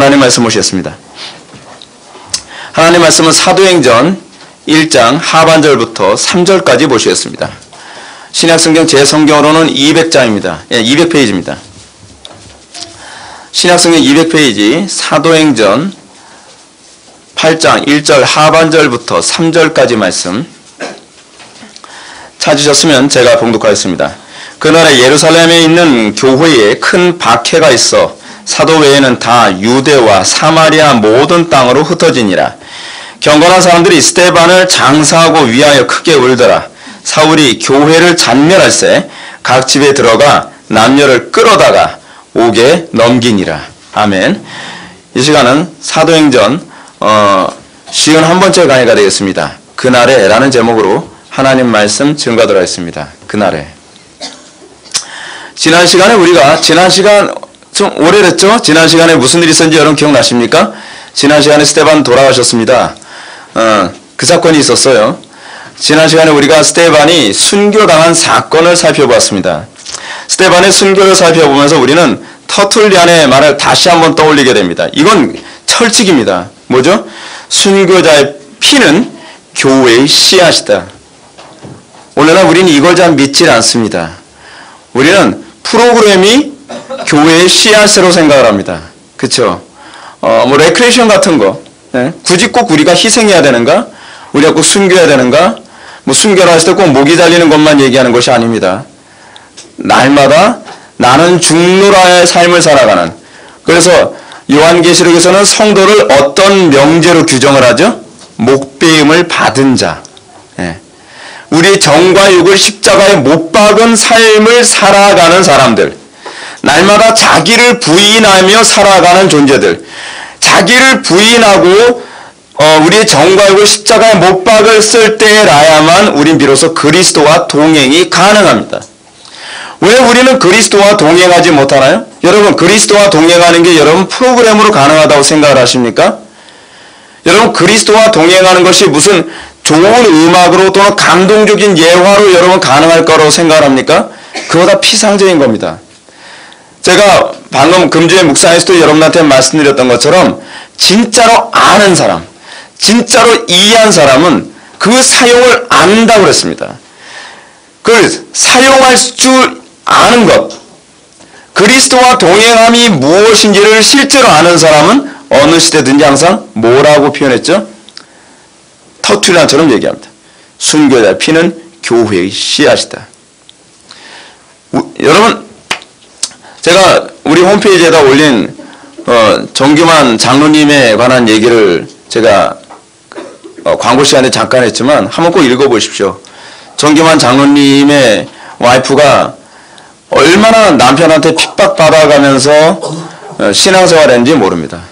하나님 말씀 보시겠습니다. 하나님 말씀은 사도행전 1장 하반절부터 3절까지 보시겠습니다. 신약성경 제 성경으로는 200장입니다. 200페이지입니다. 신약성경 200페이지 사도행전 8장 1절 하반절부터 3절까지 말씀 찾으셨으면 제가 봉독하겠습니다. 그날에 예루살렘에 있는 교회에 큰 박해가 있어 사도 외에는 다 유대와 사마리아 모든 땅으로 흩어지니라. 경건한 사람들이 스데반을 장사하고 위하여 크게 울더라. 사울이 교회를 잔멸할세 각 집에 들어가 남녀를 끌어다가 옥에 넘기니라. 아멘. 이 시간은 사도행전 51번째 강의가 되겠습니다. 그날에 라는 제목으로 하나님 말씀 증거하도록 하겠습니다. 그날에. 지난 시간 좀 오래됐죠? 지난 시간에 무슨 일이 있었는지 여러분 기억나십니까? 지난 시간에 스데반 돌아가셨습니다. 그 사건이 있었어요. 지난 시간에 우리가 스데반이 순교당한 사건을 살펴보았습니다. 스데반의 순교를 살펴보면서 우리는 터툴리안의 말을 다시 한번 떠올리게 됩니다. 이건 철칙입니다. 뭐죠? 순교자의 피는 교회의 씨앗이다. 오늘날 우리는 이걸 잘 믿질 않습니다. 우리는 프로그램이 교회의 씨앗으로 생각을 합니다. 그쵸? 레크레이션 같은 거. 네? 굳이 꼭 우리가 희생해야 되는가? 우리가 꼭 순교해야 되는가? 순교를 하실 때 꼭 목이 잘리는 것만 얘기하는 것이 아닙니다. 날마다 나는 죽노라의 삶을 살아가는. 그래서 요한계시록에서는 성도를 어떤 명제로 규정을 하죠? 목배임을 받은 자. 네. 우리의 정과 육을 십자가에 못 박은 삶을 살아가는 사람들. 날마다 자기를 부인하며 살아가는 존재들. 자기를 부인하고 우리의 정과 육을 십자가에 못 박았을 때라야만 우린 비로소 그리스도와 동행이 가능합니다. 왜 우리는 그리스도와 동행하지 못하나요? 여러분, 그리스도와 동행하는 게 여러분 프로그램으로 가능하다고 생각을 하십니까? 여러분, 그리스도와 동행하는 것이 무슨 좋은 음악으로 또는 감동적인 예화로 여러분 가능할 거라고 생각합니까? 그거다 피상적인 겁니다. 제가 방금 금주의 묵상에서도 여러분한테 말씀드렸던 것처럼 진짜로 아는 사람, 진짜로 이해한 사람은 그 사용을 안다고 그랬습니다. 그 사용할 줄 아는 것, 그리스도와 동행함이 무엇인지를 실제로 아는 사람은 어느 시대든지 항상 뭐라고 표현했죠? 터툴리안처럼 얘기합니다. 순교자의 피는 교회의 씨앗이다. 여러분, 제가 우리 홈페이지에다 올린 정규만 장로님에 관한 얘기를 제가 광고 시간에 잠깐 했지만 한번 꼭 읽어보십시오. 정규만 장로님의 와이프가 얼마나 남편한테 핍박받아가면서 신앙생활 했는지 모릅니다.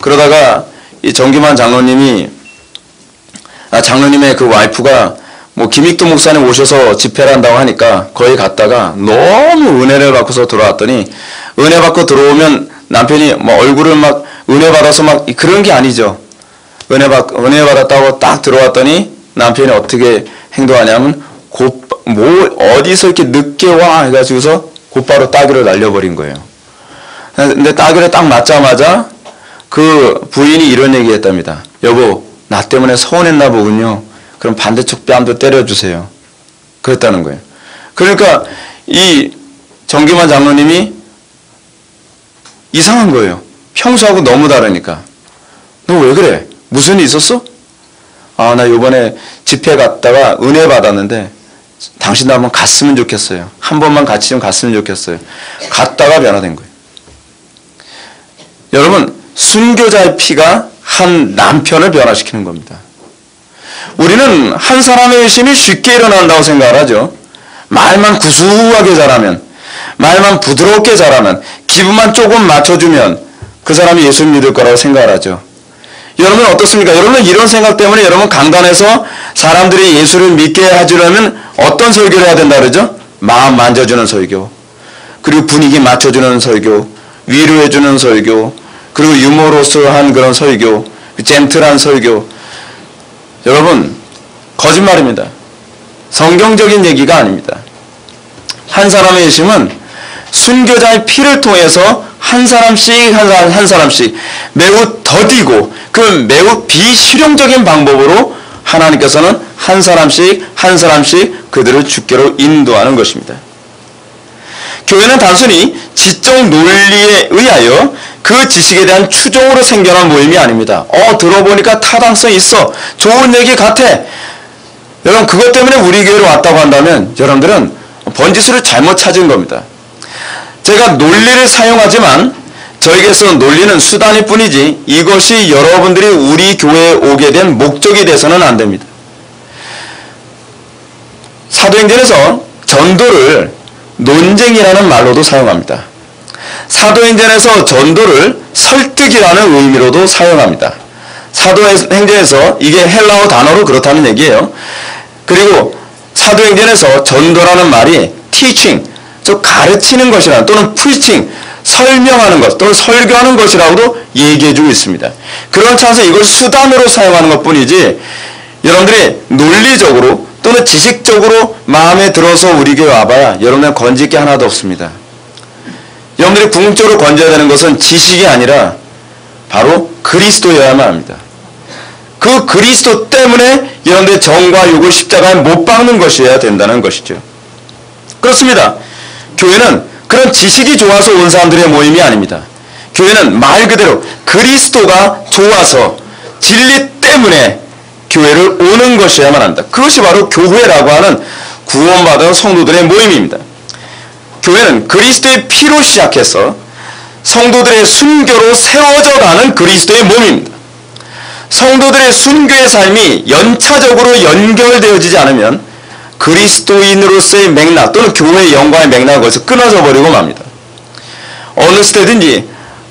그러다가 이 정규만 장로님의 그 와이프가 김익도 목사님 오셔서 집회를 한다고 하니까 거기 갔다가 너무 은혜를 받고서 들어왔더니 은혜 받고 들어오면 남편이 얼굴을 막 은혜 받아서 막 그런 게 아니죠. 은혜 받았다고 딱 들어왔더니 남편이 어떻게 행동하냐면 어디서 이렇게 늦게 와 해가지고서 곧바로 따귀를 날려버린 거예요. 근데 따귀를 딱 맞자마자 그 부인이 이런 얘기 했답니다. 여보, 나 때문에 서운했나 보군요. 그럼 반대쪽 뺨도 때려주세요. 그랬다는 거예요. 그러니까 이 정기만 장로님이 이상한 거예요. 평소하고 너무 다르니까. 너 왜 그래? 무슨 일 있었어? 나 이번에 집회 갔다가 은혜 받았는데 당신도 한번 갔으면 좋겠어요. 한 번만 같이 좀 갔으면 좋겠어요. 갔다가 변화된 거예요. 여러분, 순교자의 피가 한 남편을 변화시키는 겁니다. 우리는 한 사람의 의심이 쉽게 일어난다고 생각을 하죠. 말만 구수하게 잘하면, 말만 부드럽게 잘하면, 기분만 조금 맞춰주면 그 사람이 예수 믿을 거라고 생각을 하죠. 여러분 어떻습니까? 여러분은 이런 생각 때문에 여러분 강단에서 사람들이 예수를 믿게 해주려면 어떤 설교를 해야 된다 그러죠? 마음 만져주는 설교, 그리고 분위기 맞춰주는 설교, 위로해주는 설교, 그리고 유머러스한 그런 설교, 젠틀한 설교. 여러분, 거짓말입니다. 성경적인 얘기가 아닙니다. 한 사람의 예심은 순교자의 피를 통해서 한 사람씩 한 사람씩 매우 더디고 그 매우 비실용적인 방법으로 하나님께서는 한 사람씩 그들을 주께로 인도하는 것입니다. 교회는 단순히 지적 논리에 의하여 그 지식에 대한 추종으로 생겨난 모임이 아닙니다. 들어보니까 타당성이 있어. 좋은 얘기 같아. 여러분, 그것 때문에 우리 교회로 왔다고 한다면 여러분들은 번지수를 잘못 찾은 겁니다. 제가 논리를 사용하지만 저에게서 논리는 수단일 뿐이지 이것이 여러분들이 우리 교회에 오게 된 목적이 돼서는 안 됩니다. 사도행전에서 전도를 논쟁이라는 말로도 사용합니다. 사도행전에서 전도를 설득이라는 의미로도 사용합니다. 사도행전에서 이게 헬라어 단어로 그렇다는 얘기예요. 그리고 사도행전에서 전도라는 말이 teaching, 즉 가르치는 것이라는, 또는 preaching, 설명하는 것 또는 설교하는 것이라고도 얘기해주고 있습니다. 그런 차원에서 이걸 수단으로 사용하는 것뿐이지 여러분들이 논리적으로 또는 지식적으로 마음에 들어서 우리 교회 와봐야 여러분의 건질 게 하나도 없습니다. 여러분들이 궁극적으로 건져야 되는 것은 지식이 아니라 바로 그리스도여야만 합니다. 그 그리스도 때문에 여러분들의 정과 욕을 십자가에 못 박는 것이어야 된다는 것이죠. 그렇습니다. 교회는 그런 지식이 좋아서 온 사람들의 모임이 아닙니다. 교회는 말 그대로 그리스도가 좋아서 진리 때문에 교회를 오는 것이어야만 합니다. 그것이 바로 교회라고 하는 구원받은 성도들의 모임입니다. 교회는 그리스도의 피로 시작해서 성도들의 순교로 세워져 가는 그리스도의 몸입니다. 성도들의 순교의 삶이 연차적으로 연결되어지지 않으면 그리스도인으로서의 맥락 또는 교회의 영광의 맥락은 거기서 끊어져 버리고 맙니다. 어느 시대든지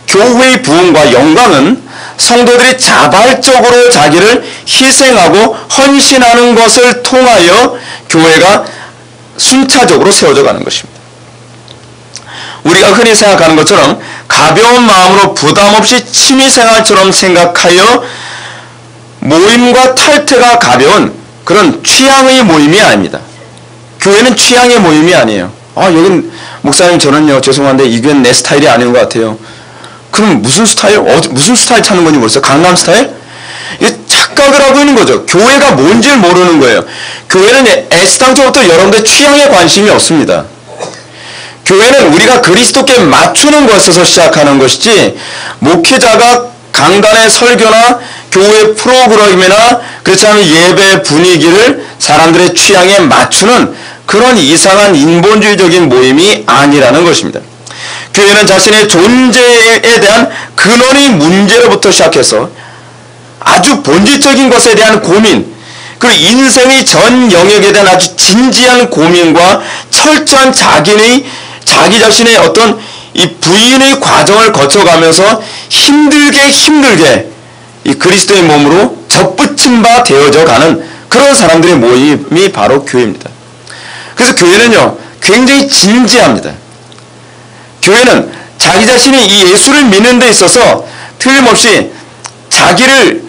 교회의 부흥과 영광은 성도들이 자발적으로 자기를 희생하고 헌신하는 것을 통하여 교회가 순차적으로 세워져 가는 것입니다. 우리가 흔히 생각하는 것처럼 가벼운 마음으로 부담 없이 취미생활처럼 생각하여 모임과 탈퇴가 가벼운 그런 취향의 모임이 아닙니다. 교회는 취향의 모임이 아니에요. 여긴 목사님 저는요 죄송한데 이 교회는 내 스타일이 아닌 것 같아요. 그럼 무슨 스타일? 무슨 스타일 찾는 건지 모르겠어요. 강남 스타일? 이게 착각을 하고 있는 거죠. 교회가 뭔지를 모르는 거예요. 교회는 애시당초부터 여러분들 취향에 관심이 없습니다. 교회는 우리가 그리스도께 맞추는 것에서 시작하는 것이지 목회자가 강단의 설교나 교회 프로그램이나 그렇지 않은 예배 분위기를 사람들의 취향에 맞추는 그런 이상한 인본주의적인 모임이 아니라는 것입니다. 교회는 자신의 존재에 대한 근원의 문제로부터 시작해서 아주 본질적인 것에 대한 고민, 그리고 인생의 전 영역에 대한 아주 진지한 고민과 철저한 자기 자신의 어떤 이 부인의 과정을 거쳐가면서 힘들게 이 그리스도의 몸으로 접붙임 바 되어져 가는 그런 사람들의 모임이 바로 교회입니다. 그래서 교회는요 굉장히 진지합니다. 교회는 자기 자신이 이 예수를 믿는 데 있어서 틀림없이 자기를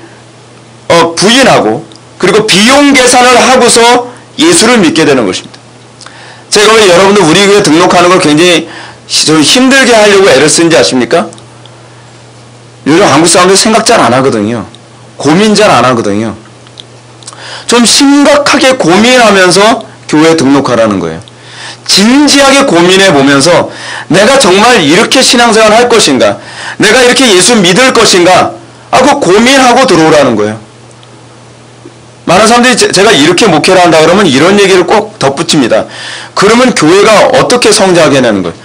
부인하고 그리고 비용 계산을 하고서 예수를 믿게 되는 것입니다. 제가 왜 여러분들 우리 교회 등록하는 걸 굉장히 좀 힘들게 하려고 애를 쓰는지 아십니까? 요즘 한국 사람들 생각 잘 안 하거든요. 고민 잘 안 하거든요. 좀 심각하게 고민하면서 교회에 등록하라는 거예요. 진지하게 고민해 보면서 내가 정말 이렇게 신앙생활을 할 것인가? 내가 이렇게 예수 믿을 것인가? 하고 고민하고 들어오라는 거예요. 많은 사람들이 제가 이렇게 목회를 한다 그러면 이런 얘기를 꼭 덧붙입니다. 그러면 교회가 어떻게 성장하겠냐는 거예요.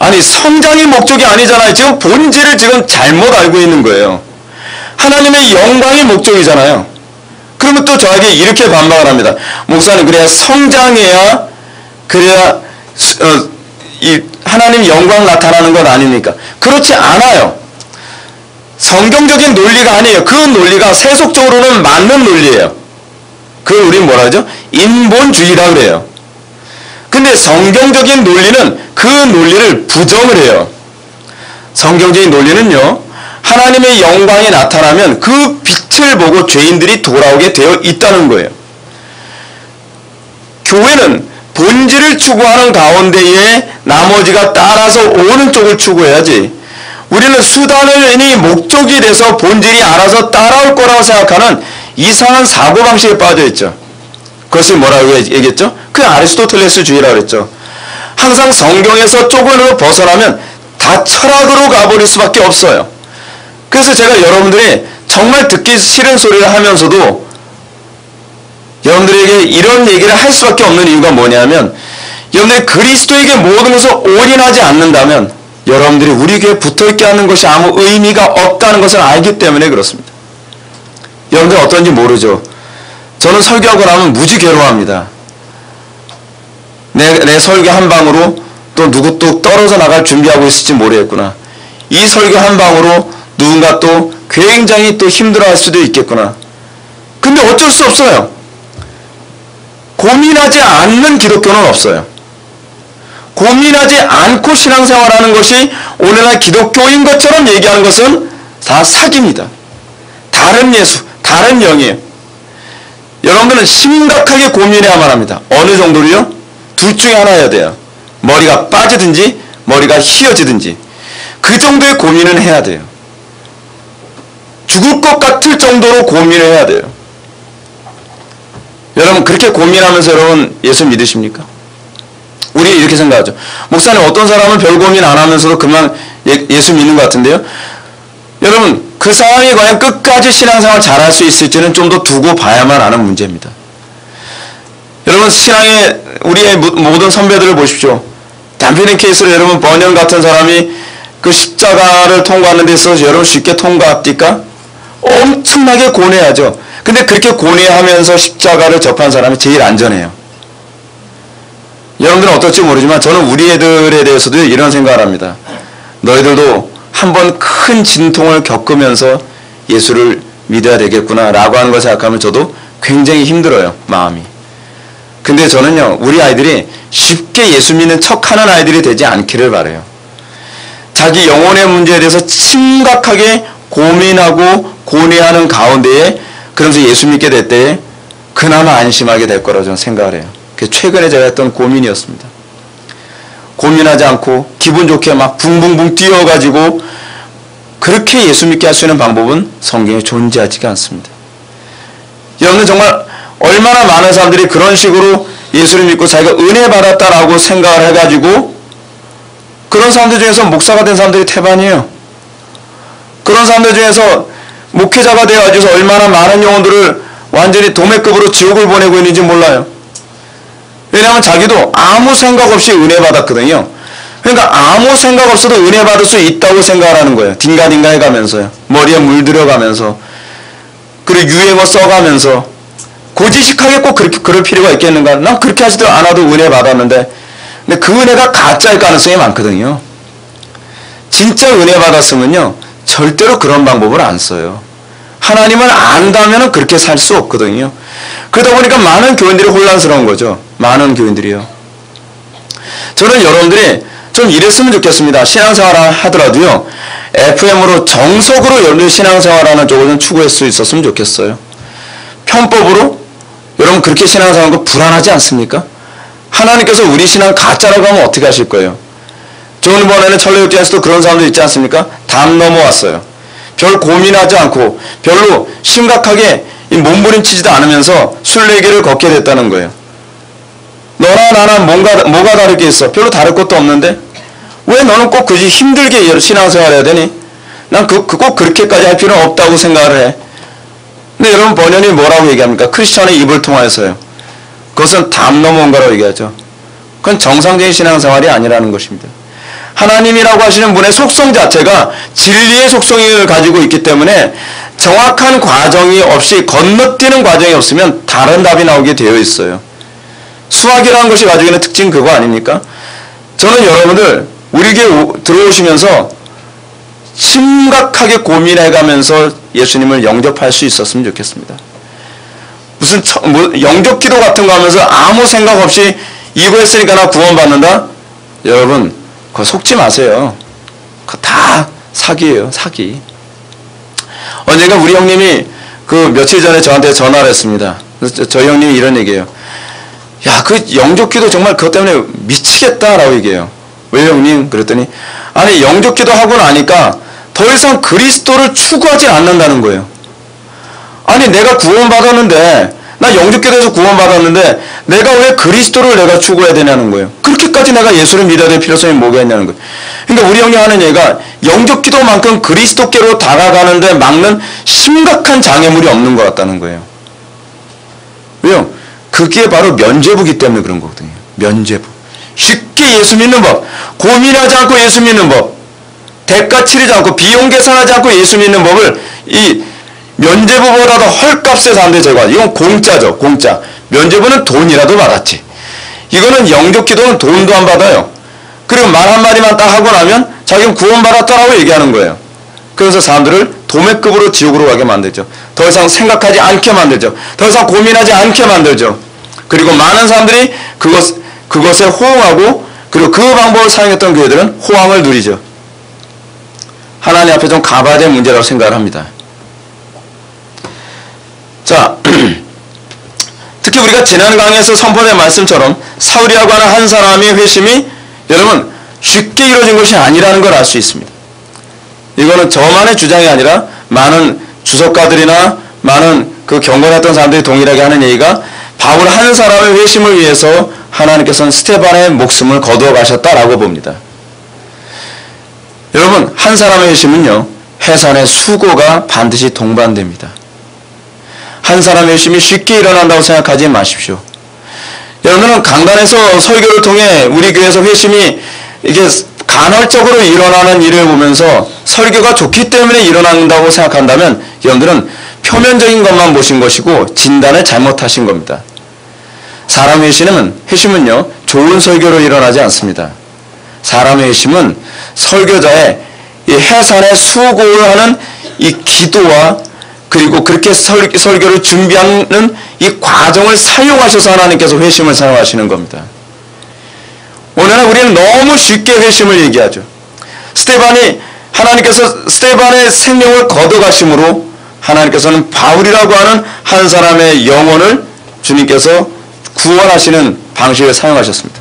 아니 성장이 목적이 아니잖아요. 지금 본질을 지금 잘못 알고 있는 거예요. 하나님의 영광이 목적이잖아요. 그러면 또 저에게 이렇게 반박을 합니다. 목사님 그래야 성장해야 그래야 이 하나님 영광 나타나는 건 아닙니까? 그렇지 않아요. 성경적인 논리가 아니에요. 그 논리가 세속적으로는 맞는 논리예요. 그걸 우리는 뭐라 하죠? 인본주의라 그래요. 근데 성경적인 논리는 그 논리를 부정을 해요. 성경적인 논리는요, 하나님의 영광이 나타나면 그 빛을 보고 죄인들이 돌아오게 되어 있다는 거예요. 교회는 본질을 추구하는 가운데에 나머지가 따라서 오는 쪽을 추구해야지, 우리는 수단이 목적이 돼서 본질이 알아서 따라올 거라고 생각하는 이상한 사고방식에 빠져있죠. 그것을 뭐라고 얘기했죠? 그 아리스토텔레스주의라고 그랬죠. 항상 성경에서 조금이라도 벗어나면 다 철학으로 가버릴 수밖에 없어요. 그래서 제가 여러분들이 정말 듣기 싫은 소리를 하면서도 여러분들에게 이런 얘기를 할 수밖에 없는 이유가 뭐냐면, 여러분들이 그리스도에게 모든 것을 올인하지 않는다면 여러분들이 우리 교회에 붙어있게 하는 것이 아무 의미가 없다는 것을 알기 때문에 그렇습니다. 여러분들 어떤지 모르죠. 저는 설교하고 나면 무지 괴로워합니다. 내 설교 한 방으로 또 누구 또 떨어져 나갈 준비하고 있을지 모르겠구나. 이 설교 한 방으로 누군가 또 굉장히 또 힘들어할 수도 있겠구나. 근데 어쩔 수 없어요. 고민하지 않는 기독교는 없어요. 고민하지 않고 신앙생활하는 것이 오늘날 기독교인 것처럼 얘기하는 것은 다 사기입니다. 다른 예수, 다른 영이에요. 여러분들은 심각하게 고민해야만 합니다. 어느 정도로요? 둘 중에 하나여야 돼요. 머리가 빠지든지 머리가 휘어지든지 그 정도의 고민은 해야 돼요. 죽을 것 같을 정도로 고민을 해야 돼요. 여러분 그렇게 고민하면서 여러분 예수 믿으십니까? 우리 이렇게 생각하죠. 목사님 어떤 사람은 별 고민 안 하면서도 그만 예수 믿는 것 같은데요. 여러분 그 사람이 과연 끝까지 신앙생활 잘할 수 있을지는 좀 더 두고 봐야만 하는 문제입니다. 여러분 신앙의 우리의 모든 선배들을 보십시오. 단편인 케이스로 여러분 번영 같은 사람이 그 십자가를 통과하는 데 있어서 여러분 쉽게 통과합니까? 엄청나게 고뇌하죠. 근데 그렇게 고뇌하면서 십자가를 접한 사람이 제일 안전해요. 여러분들은 어떨지 모르지만 저는 우리 애들에 대해서도 이런 생각을 합니다. 너희들도 한번 큰 진통을 겪으면서 예수를 믿어야 되겠구나 라고 하는 걸 생각하면 저도 굉장히 힘들어요. 마음이. 근데 저는요 우리 아이들이 쉽게 예수 믿는 척하는 아이들이 되지 않기를 바라요. 자기 영혼의 문제에 대해서 심각하게 고민하고 고뇌하는 가운데에 그러면서 예수 믿게 될 때에 그나마 안심하게 될 거라고 저는 생각을 해요. 그게 최근에 제가 했던 고민이었습니다. 고민하지 않고 기분 좋게 막 붕붕붕 뛰어가지고 그렇게 예수 믿게 할 수 있는 방법은 성경에 존재하지가 않습니다. 여러분은 정말 얼마나 많은 사람들이 그런 식으로 예수를 믿고 자기가 은혜 받았다라고 생각을 해가지고 그런 사람들 중에서 목사가 된 사람들이 태반이에요. 그런 사람들 중에서 목회자가 되어가지고 얼마나 많은 영혼들을 완전히 도매급으로 지옥을 보내고 있는지 몰라요. 왜냐하면 자기도 아무 생각 없이 은혜 받았거든요. 그러니까 아무 생각 없어도 은혜 받을 수 있다고 생각하는 거예요. 딩가딩가 해가면서요. 머리에 물들여가면서 그리고 유행어 써가면서 고지식하게 꼭 그럴 필요가 있겠는가? 난 그렇게 하지도 않아도 은혜 받았는데 근데 그 은혜가 가짜일 가능성이 많거든요. 진짜 은혜 받았으면요 절대로 그런 방법을 안 써요. 하나님을 안다면 그렇게 살 수 없거든요. 그러다 보니까 많은 교인들이 혼란스러운 거죠. 많은 교인들이요. 저는 여러분들이 좀 이랬으면 좋겠습니다. 신앙생활을 하더라도요. FM으로 정석으로 여러분들이 신앙생활하는 쪽을 좀 추구할 수 있었으면 좋겠어요. 편법으로 여러분 그렇게 신앙생활하는 거 불안하지 않습니까? 하나님께서 우리 신앙 가짜라고 하면 어떻게 하실 거예요? 좋은 번에는 천례육장에서도 그런 사람들 있지 않습니까? 담 넘어왔어요. 별 고민하지 않고 별로 심각하게 몸부림치지도 않으면서 순례길을 걷게 됐다는 거예요. 너나 나나 뭐가 다를 게 있어? 별로 다를 것도 없는데 왜 너는 꼭 굳이 힘들게 신앙생활 해야 되니? 난 꼭 그렇게까지 할 필요는 없다고 생각을 해. 근데 여러분 번연이 뭐라고 얘기합니까? 크리스천의 입을 통하여서요. 그것은 담 넘어온 거라고 얘기하죠. 그건 정상적인 신앙생활이 아니라는 것입니다. 하나님이라고 하시는 분의 속성 자체가 진리의 속성을 가지고 있기 때문에 정확한 과정이 없이 건너뛰는 과정이 없으면 다른 답이 나오게 되어 있어요. 수학이라는 것이 가지고 있는 특징 그거 아닙니까? 저는 여러분들 우리 교회 들어오시면서 심각하게 고민해가면서 예수님을 영접할 수 있었으면 좋겠습니다. 무슨 영접 기도 같은 거 하면서 아무 생각 없이 이거 했으니까 나 구원받는다? 여러분 그거 속지 마세요. 그거 다 사기예요. 사기. 언젠가 우리 형님이 그 며칠 전에 저한테 전화를 했습니다. 그래서 저희 형님이 이런 얘기예요. 야, 그 영접 기도 정말 그것 때문에 미치겠다라고 얘기해요. 왜요 형님? 그랬더니 아니 영접 기도하고 나니까 더 이상 그리스도를 추구하지 않는다는 거예요. 아니 내가 구원받았는데 나 영접 기도에서 구원받았는데 내가 왜 그리스도를 내가 추구해야 되냐는 거예요. 그렇게까지 내가 예수를 믿어야 될 필요성이 뭐가 있냐는 거예요. 그러니까 우리 형이 하는 얘기가 영접 기도만큼 그리스도께로 다가가는데 막는 심각한 장애물이 없는 것 같다는 거예요. 왜요? 그게 바로 면죄부기 때문에 그런 거거든요. 면죄부. 쉽게 예수 믿는 법, 고민하지 않고 예수 믿는 법, 대가 치르지 않고 비용 계산하지 않고 예수 믿는 법을 이 면죄부보다도 헐값에 사는데 제거하죠. 이건 공짜죠. 공짜. 면죄부는 돈이라도 받았지. 이거는 영접 기도는 돈도 안 받아요. 그리고 말 한마디만 딱 하고 나면 자기는 구원받았다라고 얘기하는 거예요. 그래서 사람들을 도매급으로 지옥으로 가게 만들죠. 더 이상 생각하지 않게 만들죠. 더 이상 고민하지 않게 만들죠. 그리고 많은 사람들이 그것에 호응하고 그리고 그 방법을 사용했던 교회들은 호황을 누리죠. 하나님 앞에 좀 가봐야 될 문제라고 생각을 합니다. 자, 특히 우리가 지난 강의에서 선포된 말씀처럼 사울이라고 하는 한 사람의 회심이 여러분 쉽게 이루어진 것이 아니라는 걸 알 수 있습니다. 이거는 저만의 주장이 아니라 많은 주석가들이나 많은 그 경건했던 사람들이 동일하게 하는 얘기가 바울 한 사람의 회심을 위해서 하나님께서는 스데반의 목숨을 거두어 가셨다라고 봅니다. 여러분 한 사람의 회심은요 해산의 수고가 반드시 동반됩니다. 한 사람의 회심이 쉽게 일어난다고 생각하지 마십시오. 여러분은 강단에서 설교를 통해 우리 교회에서 회심이 이게 간헐적으로 일어나는 일을 보면서 설교가 좋기 때문에 일어난다고 생각한다면 여러분들은 표면적인 것만 보신 것이고 진단을 잘못하신 겁니다. 사람의 회심은요 좋은 설교로 일어나지 않습니다. 사람의 회심은 설교자의 이 해산의 수고를 하는 이 기도와 그리고 그렇게 설교를 준비하는 이 과정을 사용하셔서 하나님께서 회심을 사용하시는 겁니다. 오늘날 우리는 너무 쉽게 회심을 얘기하죠. 하나님께서 스데반의 생명을 거둬가심으로 하나님께서는 바울이라고 하는 한 사람의 영혼을 주님께서 구원하시는 방식을 사용하셨습니다.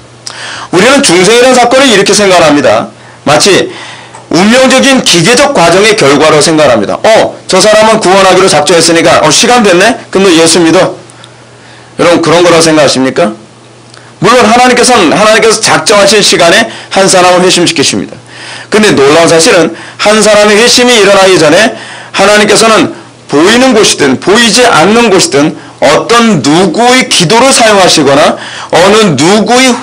우리는 중생이라는 사건을 이렇게 생각합니다. 마치 운명적인 기계적 과정의 결과로 생각합니다. 저 사람은 구원하기로 작정했으니까 시간 됐네? 그럼 너 예수 믿어? 여러분 그런 거라고 생각하십니까? 물론 하나님께서 작정하신 시간에 한 사람을 회심시키십니다. 근데 놀라운 사실은 한 사람의 회심이 일어나기 전에 하나님께서는 보이는 곳이든 보이지 않는 곳이든 어떤 누구의 기도를 사용하시거나 어느 누구의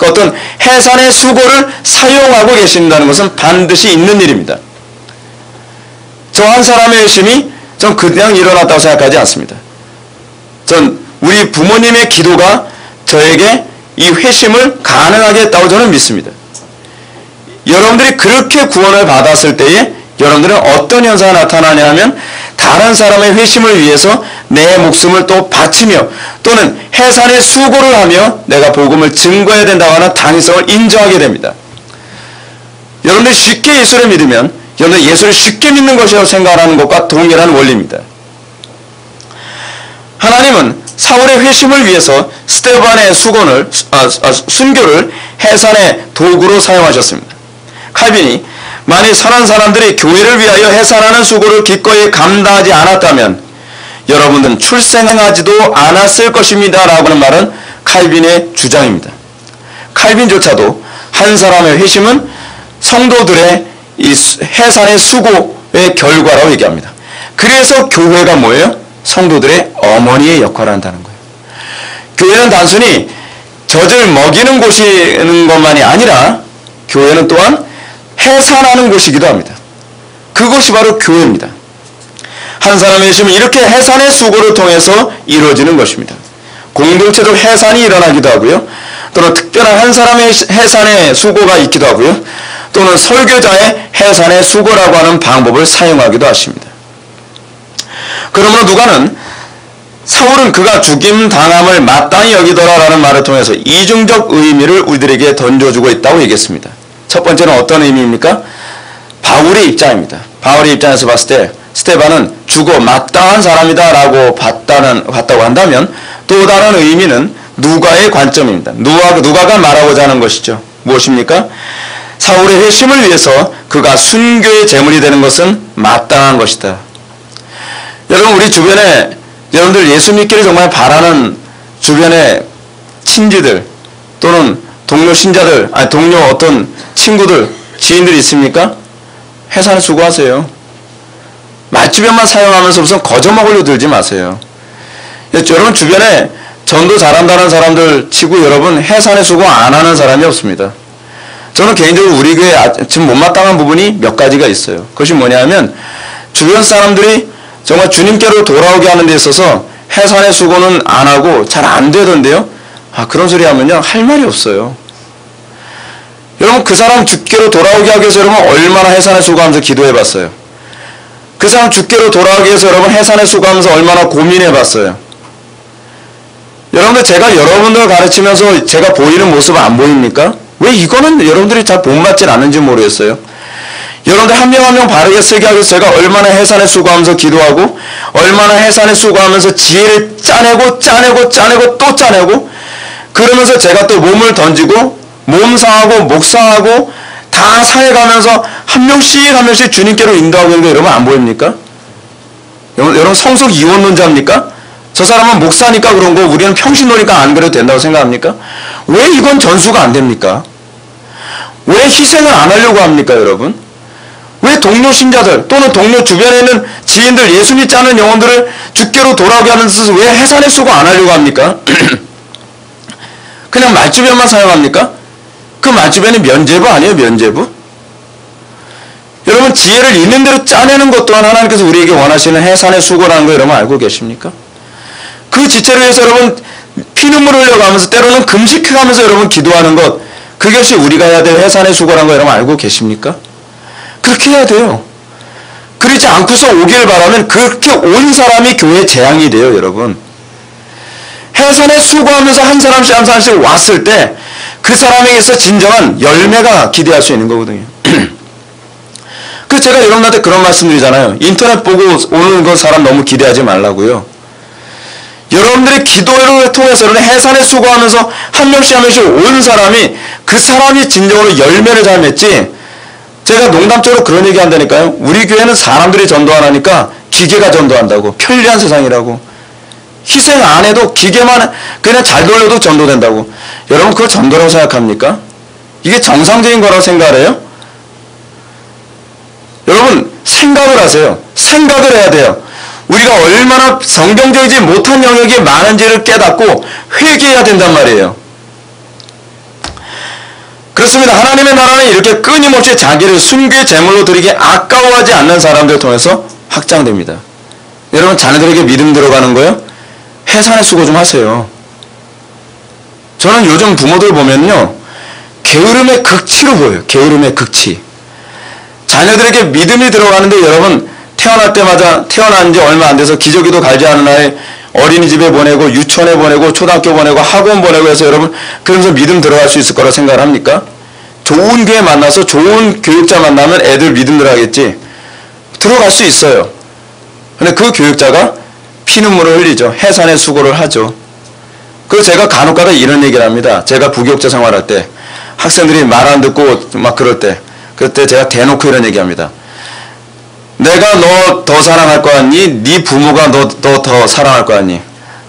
어떤 해산의 수고를 사용하고 계신다는 것은 반드시 있는 일입니다. 저 한 사람의 회심이 전 그냥 일어났다고 생각하지 않습니다. 전 우리 부모님의 기도가 저에게 이 회심을 가능하게 했다고 저는 믿습니다. 여러분들이 그렇게 구원을 받았을 때에 여러분들은 어떤 현상이 나타나냐면 다른 사람의 회심을 위해서 내 목숨을 또 바치며 또는 해산의 수고를 하며 내가 복음을 증거해야 된다고 하는 당위성을 인정하게 됩니다. 여러분들이 쉽게 예수를 믿으면 여러분들 예수를 쉽게 믿는 것이라고 생각하는 것과 동일한 원리입니다. 하나님은 사울의 회심을 위해서 스데반의 순교를 해산의 도구로 사용하셨습니다. 칼빈이 만일 선한 사람들이 교회를 위하여 해산하는 수고를 기꺼이 감당하지 않았다면 여러분들은 출생하지도 않았을 것입니다 라고 하는 말은 칼빈의 주장입니다. 칼빈조차도 한 사람의 회심은 성도들의 이 해산의 수고의 결과라고 얘기합니다. 그래서 교회가 뭐예요? 성도들의 어머니의 역할을 한다는 거예요. 교회는 단순히 젖을 먹이는 곳인 것만이 아니라 교회는 또한 해산하는 곳이기도 합니다. 그것이 바로 교회입니다. 한 사람의 회심은 이렇게 해산의 수고를 통해서 이루어지는 것입니다. 공동체적 해산이 일어나기도 하고요. 또는 특별한 한 사람의 해산의 수고가 있기도 하고요. 또는 설교자의 해산의 수고라고 하는 방법을 사용하기도 하십니다. 그러므로 누가는 사울은 그가 죽임당함을 마땅히 여기더라라는 말을 통해서 이중적 의미를 우리들에게 던져주고 있다고 얘기했습니다. 첫 번째는 어떤 의미입니까? 바울의 입장입니다. 바울의 입장에서 봤을 때 스데반은 죽어 마땅한 사람이다 라고 봤다고 한다면 또 다른 의미는 누가의 관점입니다. 누가가 말하고자 하는 것이죠. 무엇입니까? 사울의 회심을 위해서 그가 순교의 제물이 되는 것은 마땅한 것이다. 여러분, 우리 주변에 여러분들 예수 믿기를 정말 바라는 주변의 친지들 또는 동료 신자들, 동료 어떤 친구들, 지인들이 있습니까? 해산에 수고하세요. 말주변만 사용하면서 무슨 거저먹으려 들지 마세요. 여러분 주변에 전도 잘한다는 사람들 치고 여러분 해산에 수고 안 하는 사람이 없습니다. 저는 개인적으로 우리 교회 지금 못마땅한 부분이 몇 가지가 있어요. 그것이 뭐냐면 주변 사람들이 정말 주님께로 돌아오게 하는 데 있어서 해산의 수고는 안 하고 잘 안 되던데요. 그런 소리 하면요 할 말이 없어요. 여러분 그 사람 주께로 돌아오게 하기 위해서 여러분 얼마나 해산의 수고하면서 기도해 봤어요. 그 사람 주께로 돌아오기 위해서 여러분 해산의 수고하면서 얼마나 고민해 봤어요. 여러분들 제가 여러분들 가르치면서 제가 보이는 모습 안 보입니까? 왜 이거는 여러분들이 잘 본받질 않는지 모르겠어요. 여러분들 한 명 한 명 바르게 쓰게 하기 위해서 제가 얼마나 해산에 수고하면서 기도하고 얼마나 해산에 수고하면서 지혜를 짜내고 또 짜내고 그러면서 제가 또 몸을 던지고 몸 상하고 목 상하고 다 상해가면서 한 명씩 주님께로 인도하고 있는 거 여러분 안 보입니까? 여러분 성속 이원론자입니까? 저 사람은 목사니까 그런 거 우리는 평신도니까 안 그래도 된다고 생각합니까? 왜 이건 전수가 안 됩니까? 왜 희생을 안 하려고 합니까 여러분? 왜 동료 신자들 또는 동료 주변에 있는 지인들 예수 믿지 않은 영혼들을 주께로 돌아오게 하면서 왜 해산의 수고 안 하려고 합니까? 그냥 말주변만 사용합니까? 그 말주변이 면죄부 아니에요? 면죄부? 여러분 지혜를 있는 대로 짜내는 것 또한 하나님께서 우리에게 원하시는 해산의 수고라는 거 여러분 알고 계십니까? 그 지체를 위해서 여러분 피눈물 흘려가면서 때로는 금식해가면서 여러분 기도하는 것 그것이 우리가 해야 될 해산의 수고라는 거 여러분 알고 계십니까? 그렇게 해야 돼요. 그러지 않고서 오길 바라면 그렇게 온 사람이 교회 재앙이 돼요 여러분. 해산에 수고하면서 한 사람씩 왔을 때 그 사람에게서 진정한 열매가 기대할 수 있는 거거든요. 그래서 제가 여러분한테 그런 말씀드리잖아요. 인터넷 보고 오는 그 사람 너무 기대하지 말라고요. 여러분들의 기도를 통해서는 해산에 수고하면서 한 명씩 온 사람이 그 사람이 진정으로 열매를 잘 맺지. 제가 농담적으로 그런 얘기 한다니까요. 우리 교회는 사람들이 전도하니까 기계가 전도한다고. 편리한 세상이라고. 희생 안 해도 기계만 그냥 잘 돌려도 전도된다고. 여러분 그걸 전도라고 생각합니까? 이게 정상적인 거라고 생각해요? 여러분 생각을 하세요. 생각을 해야 돼요. 우리가 얼마나 성경적이지 못한 영역이 많은지를 깨닫고 회개해야 된단 말이에요. 그렇습니다. 하나님의 나라는 이렇게 끊임없이 자기를 순교의 제물로 드리기 아까워하지 않는 사람들을 통해서 확장됩니다. 여러분 자녀들에게 믿음 들어가는 거요? 해산의 수고 좀 하세요. 저는 요즘 부모들 보면요. 게으름의 극치로 보여요. 게으름의 극치. 자녀들에게 믿음이 들어가는데 여러분 태어난 지 얼마 안 돼서 기저귀도 갈지 않은 아이 어린이집에 보내고 유치원에 보내고 초등학교 보내고 학원 보내고 해서 여러분 그러면서 믿음 들어갈 수 있을 거라 생각을 합니까? 좋은 교회 만나서 좋은 교육자 만나면 애들 믿음 들어가겠지. 들어갈 수 있어요. 근데 그 교육자가 피눈물을 흘리죠. 해산의 수고를 하죠. 그래서 제가 간혹가다 이런 얘기를 합니다. 제가 부교육자 생활할 때 학생들이 말 안 듣고 막 그때 제가 대놓고 이런 얘기합니다. 내가 너 더 사랑할 거 같니? 네 부모가 너 더 사랑할 거 같니?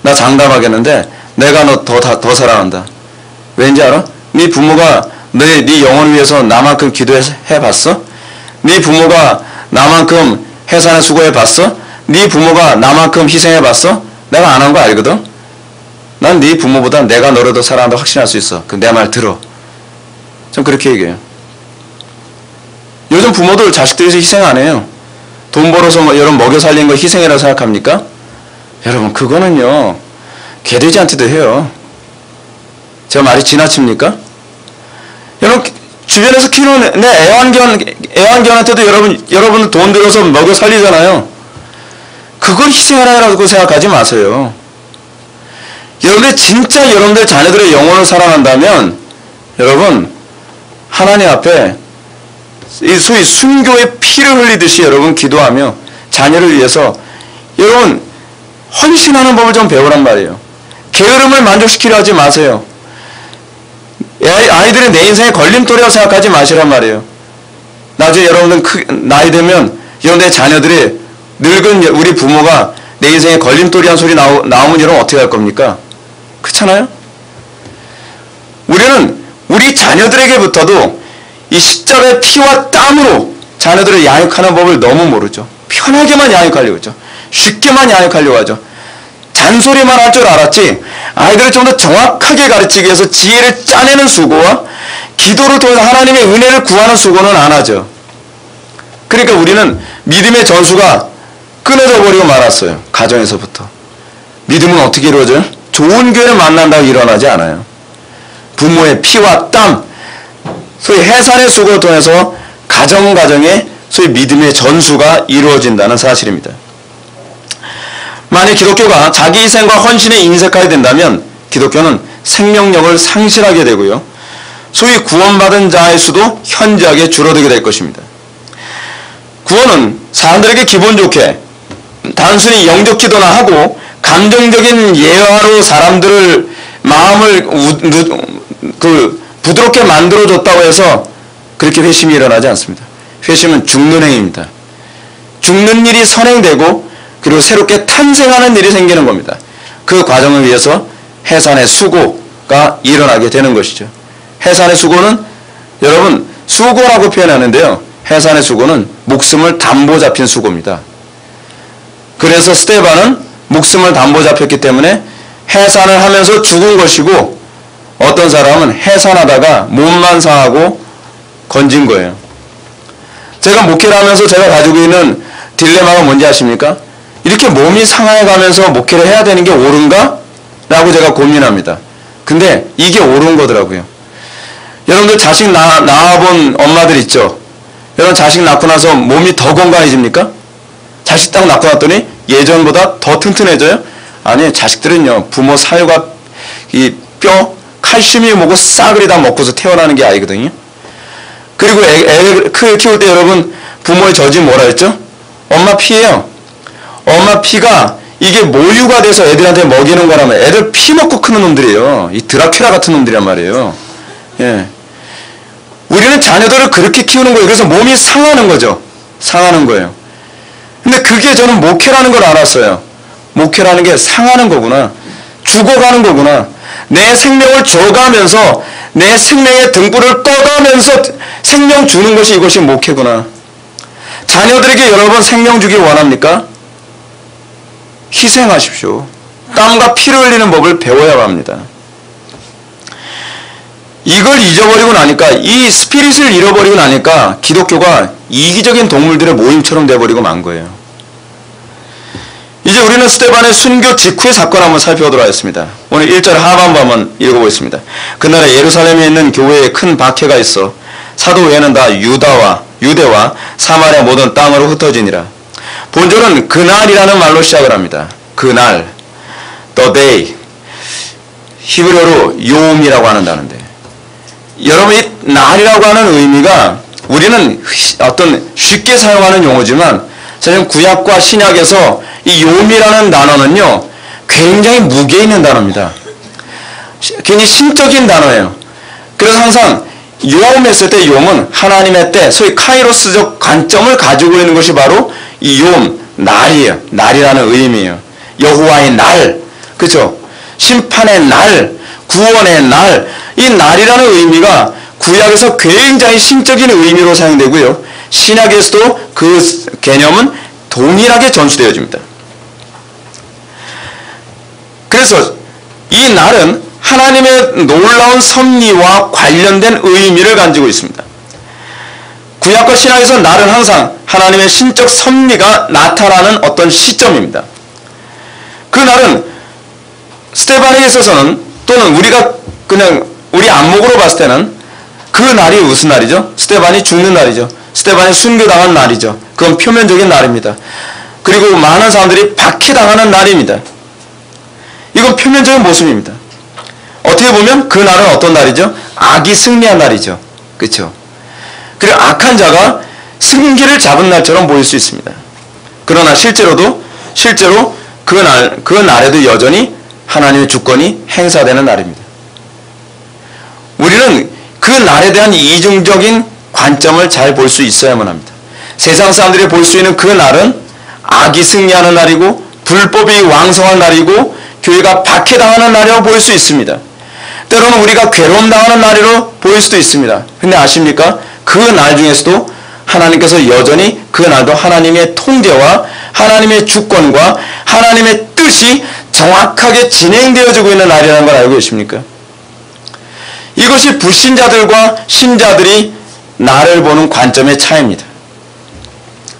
나 장담하겠는데 내가 너 더 사랑한다. 왠지 알아? 네 부모가 네 영혼을 위해서 나만큼 기도해봤어? 네 부모가 나만큼 해산에 수고해봤어? 네 부모가 나만큼 희생해봤어? 내가 안 한 거 알거든? 난 네 부모보다 내가 너를 더 사랑한다고 확신할 수 있어. 내 말 들어. 전 그렇게 얘기해요. 요즘 부모들 자식들이 희생 안 해요. 돈 벌어서 여러분 먹여 살린 거 희생이라고 생각합니까? 여러분 그거는요. 개돼지한테도 해요. 제가 말이 지나칩니까? 여러분 주변에서 키우는 내 애완견한테도 여러분 돈 들여서 먹여 살리잖아요. 그걸 희생하라고 생각하지 마세요. 여러분들 진짜 여러분들 자녀들의 영혼을 사랑한다면 여러분 하나님 앞에 이 소위 순교의 피를 흘리듯이 여러분 기도하며 자녀를 위해서 여러분 헌신하는 법을 좀 배우란 말이에요. 게으름을 만족시키려 하지 마세요. 아이들이 내 인생의 걸림돌이라고 생각하지 마시란 말이에요. 나중에 여러분들 나이 되면 여러분들의 자녀들이 늙은 우리 부모가 내 인생의 걸림돌이란 소리 나오면 여러분 어떻게 할 겁니까? 그렇잖아요? 우리는 우리 자녀들에게부터도 이 십자가의 피와 땀으로 자녀들을 양육하는 법을 너무 모르죠. 편하게만 양육하려고 하죠. 쉽게만 양육하려고 하죠. 잔소리만 할 줄 알았지 아이들을 좀 더 정확하게 가르치기 위해서 지혜를 짜내는 수고와 기도를 통해서 하나님의 은혜를 구하는 수고는 안 하죠. 그러니까 우리는 믿음의 전수가 끊어져 버리고 말았어요. 가정에서부터. 믿음은 어떻게 이루어져요? 좋은 교회를 만난다고 일어나지 않아요. 부모의 피와 땀, 소위 해산의 수고를 통해서 가정에 소위 믿음의 전수가 이루어진다는 사실입니다. 만약 기독교가 자기 희생과 헌신에 인색하게 된다면 기독교는 생명력을 상실하게 되고요. 소위 구원받은 자의 수도 현저하게 줄어들게 될 것입니다. 구원은 사람들에게 기분 좋게 단순히 영적 기도나 하고 감정적인 예화로 사람들을 마음을 부드럽게 만들어줬다고 해서 그렇게 회심이 일어나지 않습니다. 회심은 죽는 행위입니다. 죽는 일이 선행되고 그리고 새롭게 탄생하는 일이 생기는 겁니다. 그 과정을 위해서 해산의 수고가 일어나게 되는 것이죠. 해산의 수고는 여러분 수고라고 표현하는데요. 해산의 수고는 목숨을 담보 잡힌 수고입니다. 그래서 스데반은 목숨을 담보 잡혔기 때문에 해산을 하면서 죽은 것이고 어떤 사람은 해산하다가 몸만 상하고 건진 거예요. 제가 목회를 하면서 제가 가지고 있는 딜레마가 뭔지 아십니까? 이렇게 몸이 상해가면서 목회를 해야 되는 게 옳은가? 라고 제가 고민합니다. 근데 이게 옳은 거더라고요. 여러분들 자식 낳아본 엄마들 있죠? 여러분 자식 낳고 나서 몸이 더 건강해집니까? 자식 딱 낳고 났더니 예전보다 더 튼튼해져요? 아니, 자식들은요, 부모 살과 이 뼈, 칼슘이 뭐고 싸그리 다 먹고서 태어나는 게 아니거든요. 그리고 애를 크게 키울 때 여러분 부모의 젖이 뭐라 했죠? 엄마 피예요. 엄마 피가 이게 모유가 돼서 애들한테 먹이는 거라면 애들 피 먹고 크는 놈들이에요. 이 드라큘라 같은 놈들이란 말이에요. 예. 우리는 자녀들을 그렇게 키우는 거예요. 그래서 몸이 상하는 거죠. 상하는 거예요. 근데 그게 저는 목회라는 걸 알았어요. 목회라는 게 상하는 거구나. 죽어가는 거구나. 내 생명을 줘가면서 내 생명의 등불을 꺼가면서 생명 주는 것이 이것이 목회구나. 자녀들에게 여러분 생명 주기 원합니까? 희생하십시오. 땀과 피를 흘리는 법을 배워야 합니다. 이걸 잊어버리고 나니까 이 스피릿을 잃어버리고 나니까 기독교가 이기적인 동물들의 모임처럼 돼버리고 만 거예요. 이제 우리는 스데반의 순교 직후의 사건을 한번 살펴보도록 하겠습니다. 오늘 1절 하반부 한번 읽어보겠습니다. 그날에 예루살렘에 있는 교회에 큰 박해가 있어 사도 외에는 다 유대와 사마리아 모든 땅으로 흩어지니라. 본절은 그날이라는 말로 시작을 합니다. 그날, the day. 히브리어로 요음이라고 하는 단어인데, 여러분 이 날이라고 하는 의미가 우리는 어떤 쉽게 사용하는 용어지만 사실 구약과 신약에서 이 요음이라는 단어는요 굉장히 무게 있는 단어입니다. 굉장히 신적인 단어예요. 그래서 항상 요음했을 때 요음은 하나님의 때, 소위 카이로스적 관점을 가지고 있는 것이 바로 이 요음, 날이에요. 날이라는 의미예요. 여호와의 날, 그렇죠? 심판의 날, 구원의 날, 이 날이라는 의미가 구약에서 굉장히 신적인 의미로 사용되고요. 신약에서도 그 개념은 동일하게 전수되어집니다. 그래서 이 날은 하나님의 놀라운 섭리와 관련된 의미를 가지고 있습니다. 구약과 신약에서 날은 항상 하나님의 신적 섭리가 나타나는 어떤 시점입니다. 그 날은 스데반에게 있어서는, 또는 우리가 그냥 우리 안목으로 봤을 때는 그 날이 무슨 날이죠? 스데반이 죽는 날이죠. 스데반이 순교당한 날이죠. 그건 표면적인 날입니다. 그리고 많은 사람들이 박해당하는 날입니다. 이건 표면적인 모습입니다. 어떻게 보면 그 날은 어떤 날이죠? 악이 승리한 날이죠. 그렇죠? 그리고 악한 자가 승기를 잡은 날처럼 보일 수 있습니다. 그러나 실제로 그 날에도 여전히 하나님의 주권이 행사되는 날입니다. 우리는 그 날에 대한 이중적인 관점을 잘 볼 수 있어야만 합니다. 세상 사람들이 볼 수 있는 그 날은 악이 승리하는 날이고 불법이 왕성한 날이고 교회가 박해당하는 날이라고 보일 수 있습니다. 때로는 우리가 괴로움 당하는 날이라고 보일 수도 있습니다. 근데 아십니까? 그 날 중에서도 하나님께서 여전히 그 날도 하나님의 통제와 하나님의 주권과 하나님의 뜻이 정확하게 진행되어지고 있는 날이라는 걸 알고 계십니까? 이것이 불신자들과 신자들이 나를 보는 관점의 차이입니다.